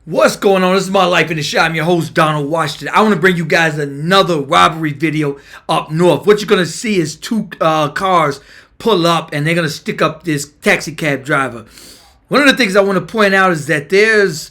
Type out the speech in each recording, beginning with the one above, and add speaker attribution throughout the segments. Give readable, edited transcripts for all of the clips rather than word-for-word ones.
Speaker 1: What's going on? This is My Life in the Shop. I'm your host, Donald Washington. I want to bring you guys another robbery video up north. What you're going to see is two cars pull up and they're going to stick up this taxi cab driver. One of the things I want to point out is that there's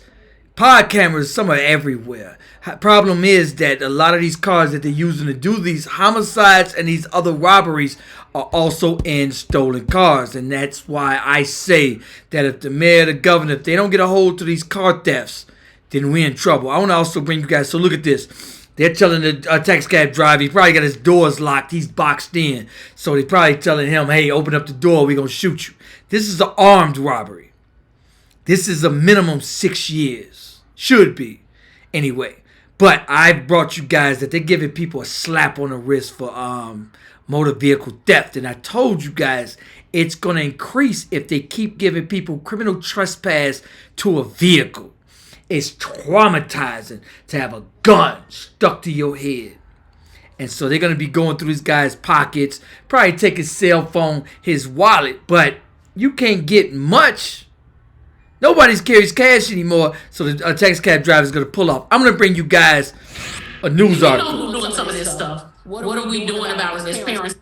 Speaker 1: pod cameras somewhere everywhere. Problem is that a lot of these cars that they're using to do these homicides and these other robberies are also in stolen cars. And that's why I say that if the mayor, the governor, if they don't get a hold to these car thefts, then we're in trouble. I want to also bring you guys, so look at this. They're telling the taxi cab driver, he probably got his doors locked, he's boxed in. So they're probably telling him, hey, open up the door, we're going to shoot you. This is an armed robbery. This is a minimum 6 years. Should be. Anyway. But I brought you guys that they're giving people a slap on the wrist for motor vehicle theft. And I told you guys it's going to increase if they keep giving people criminal trespass to a vehicle. It's traumatizing to have a gun stuck to your head. And so they're going to be going through this guy's pockets, probably take his cell phone, his wallet. But you can't get much. Nobody carries cash anymore, so the taxi cab driver is going to pull off. I'm going to bring you guys a news article.
Speaker 2: You know who's doing some of this stuff? What are we doing about his parents?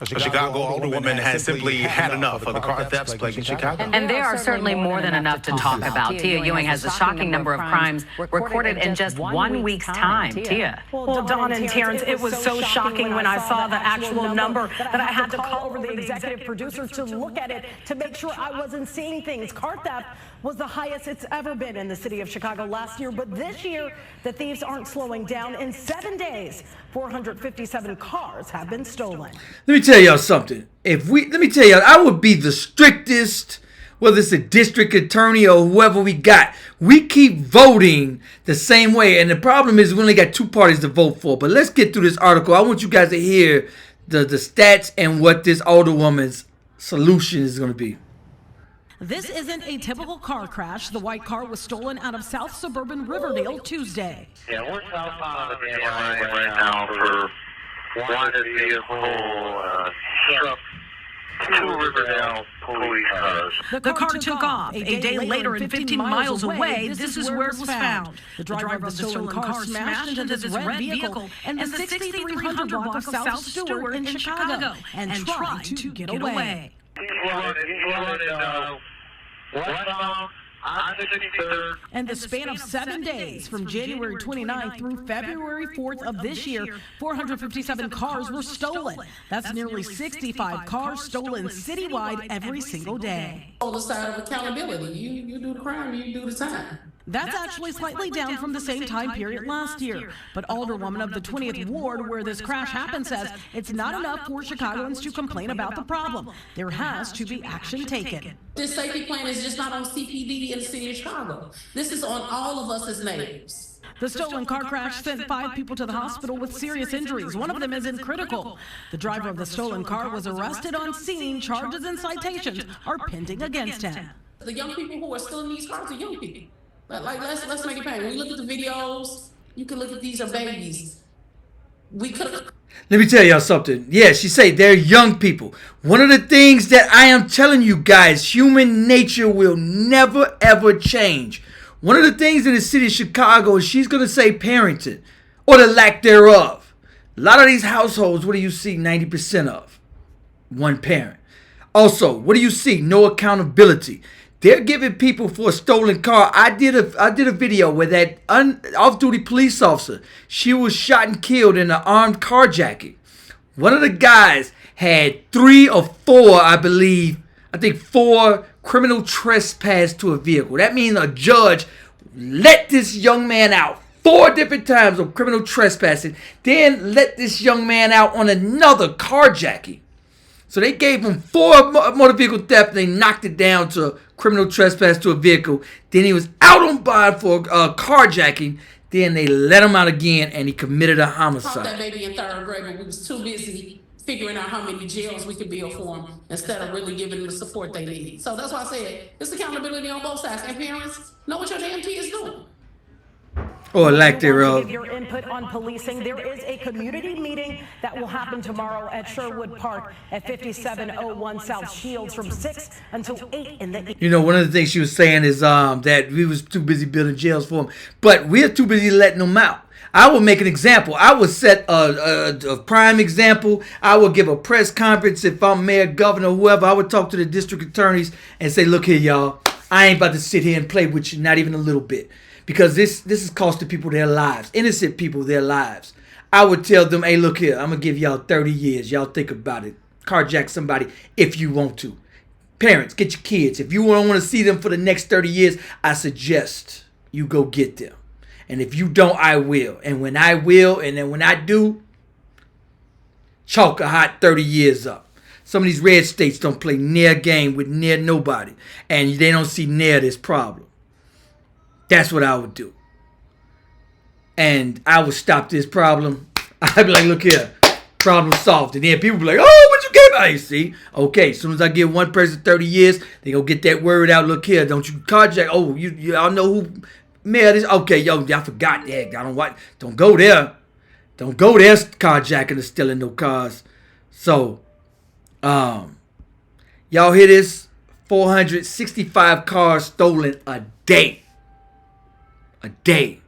Speaker 3: A Chicago older woman has simply had enough of the car thefts plaguing Chicago.
Speaker 4: And there are certainly more than enough to talk about. Tia Ewing has a shocking number of crimes recorded in just 1 week's time. Tia.
Speaker 5: Well, Don and Terrence, it was so shocking when I saw the actual number that I had to call over the executive producer to look at it to make sure I wasn't seeing things. Car theft was the highest it's ever been in the city of Chicago last year, but this year the thieves aren't slowing down. In 7 days, 457 cars have been stolen.
Speaker 1: Let me tell y'all something. Let me tell y'all, I would be the strictest, whether it's a district attorney or whoever we got. We keep voting the same way, and the problem is we only got two parties to vote for. But let's get through this article. I want you guys to hear the stats and what this older woman's solution is going to be.
Speaker 6: This isn't a typical car crash. The white car was stolen out of South Suburban Riverdale Tuesday.
Speaker 7: Yeah, we're southbound on the main line right now for wanted vehicle, struck two Riverdale police cars.
Speaker 6: The car took off. A day later and 15 miles away, this is where it was found. The driver of the stolen car smashed into this red vehicle in the 6300 block of South Stewart in Chicago and tried to get away.
Speaker 7: He's running, westbound, I-63rd.
Speaker 6: In the span of 7 days, from January 29th through February 4th of this year, 457 cars were stolen. That's nearly 65 cars stolen citywide every single day.
Speaker 2: On the side of accountability, you do the crime, you do the time.
Speaker 6: That's actually slightly down from the same time period last year. But Alderwoman of the 20th Ward, where this crash happened, says it's not enough for Chicagoans to complain about the problem. There has to be action taken.
Speaker 2: This safety plan is just not on CPD in the city of Chicago. This is on all of us as neighbors.
Speaker 6: The stolen car crash sent 5 people to the hospital with serious injuries. One of them is in critical. The driver of the stolen car was arrested on scene. Charges and citations are pending against him.
Speaker 2: The young people who are still in these cars are young people. Like, let's make it plain. When you look at the videos, you can look at these are babies. We could.
Speaker 1: Let me tell y'all something. Yeah, she say they're young people. One of the things that I am telling you guys, human nature will never ever change. One of the things in the city of Chicago is she's going to say parenting or the lack thereof. A lot of these households, what do you see 90% of? One parent. Also, what do you see? No accountability. They're giving people for a stolen car. I did a video where that off-duty police officer, she was shot and killed in an armed carjacking. One of the guys had 3 or 4, I think 4 criminal trespass to a vehicle. That means a judge let this young man out 4 different times of criminal trespassing, then let this young man out on another carjacking. So they gave him 4 motor vehicle theft. They knocked it down to criminal trespass to a vehicle. Then he was out on bond for carjacking. Then they let him out again, and he committed a homicide.
Speaker 2: Caught that baby in 3rd grade, but we was too busy figuring out how many jails we could build for them instead of really giving them the support they need. So that's why I said it's accountability on both sides. And parents, know what your damn kids doing.
Speaker 1: Or lack
Speaker 5: If you want to
Speaker 1: thereof.
Speaker 5: give your input on policing, there is a community meeting that will happen tomorrow at Sherwood Park at 5701 South Shields from 6 until 8 in the evening.
Speaker 1: You know, one of the things she was saying is that we was too busy building jails for them, but we're too busy letting them out. I will make an example. I will set a prime example. I will give a press conference if I'm mayor, governor, whoever. I would talk to the district attorneys and say, look here, y'all. I ain't about to sit here and play with you, not even a little bit. Because this is costing people their lives, innocent people their lives. I would tell them, hey, look here, I'm going to give y'all 30 years. Y'all think about it. Carjack somebody if you want to. Parents, get your kids. If you don't want to see them for the next 30 years, I suggest you go get them. And if you don't, I will. And when I will, and then when I do, chalk a hot 30 years up. Some of these red states don't play near game with near nobody. And they don't see near this problem. That's what I would do. And I would stop this problem. I'd be like, look here, problem solved. And then people be like, oh, what you get? I see. Okay, as soon as I give one person 30 years, they gonna get that word out. Look here, don't you carjack. Oh, y'all know who mayor this? Okay, yo, I forgot that. Don't go there. Don't go there carjacking or stealing no cars. So, y'all hear this? 465 cars stolen a day. A day.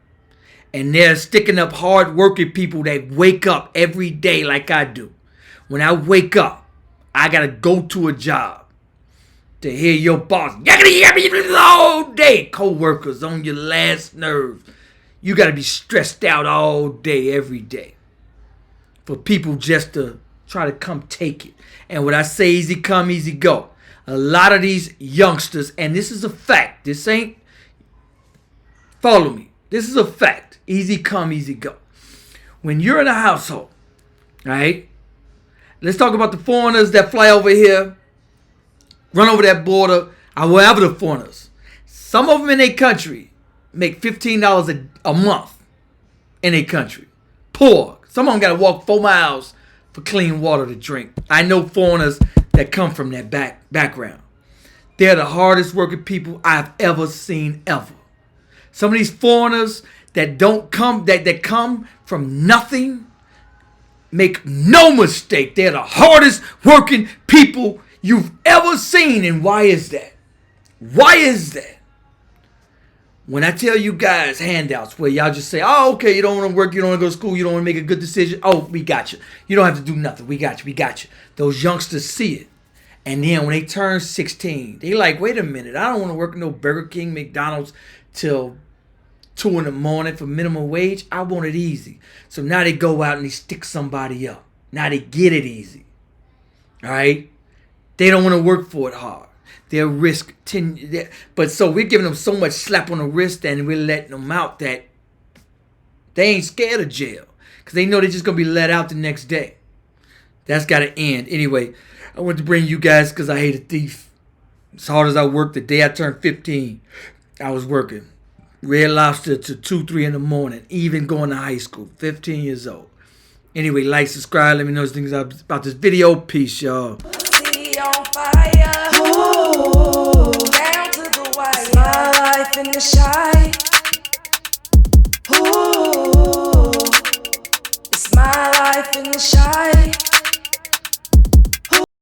Speaker 1: And they're sticking up hard-working people that wake up every day like I do. When I wake up, I got to go to a job to hear your boss all day. Co-workers on your last nerve. You got to be stressed out all day, every day. For people just to try to come take it. And when I say easy come, easy go, a lot of these youngsters, and this is a fact. This ain't, follow me. This is a fact. Easy come, easy go. When you're in a household, right? Let's talk about the foreigners that fly over here, run over that border, or wherever the foreigners. Some of them in their country make $15 a month in their country. Poor. Some of them got to walk 4 miles for clean water to drink. I know foreigners that come from that background. They're the hardest working people I've ever seen ever. Some of these foreigners that don't come, that come from nothing, make no mistake, they're the hardest working people you've ever seen. And why is that? Why is that? When I tell you guys handouts where y'all just say, oh, okay, you don't want to work, you don't want to go to school, you don't want to make a good decision. Oh, we got you. You don't have to do nothing. We got you. We got you. Those youngsters see it. And then when they turn 16, they like, wait a minute, I don't want to work no Burger King, McDonald's till 2 in the morning for minimum wage. I want it easy. So now they go out and they stick somebody up. Now they get it easy. All right? They don't want to work for it hard. They'll risk 10. But so we're giving them so much slap on the wrist and we're letting them out that they ain't scared of jail. Because they know they're just going to be let out the next day. That's got to end. Anyway, I want to bring you guys because I hate a thief. As hard as I worked the day I turned 15, I was working. Red Lobster to 2, 3 in the morning, even going to high school, 15 years old. Anyway, like, subscribe, let me know things about this video. Peace, y'all.
Speaker 8: See on fire, ooh, down to the wire, my life in the shy.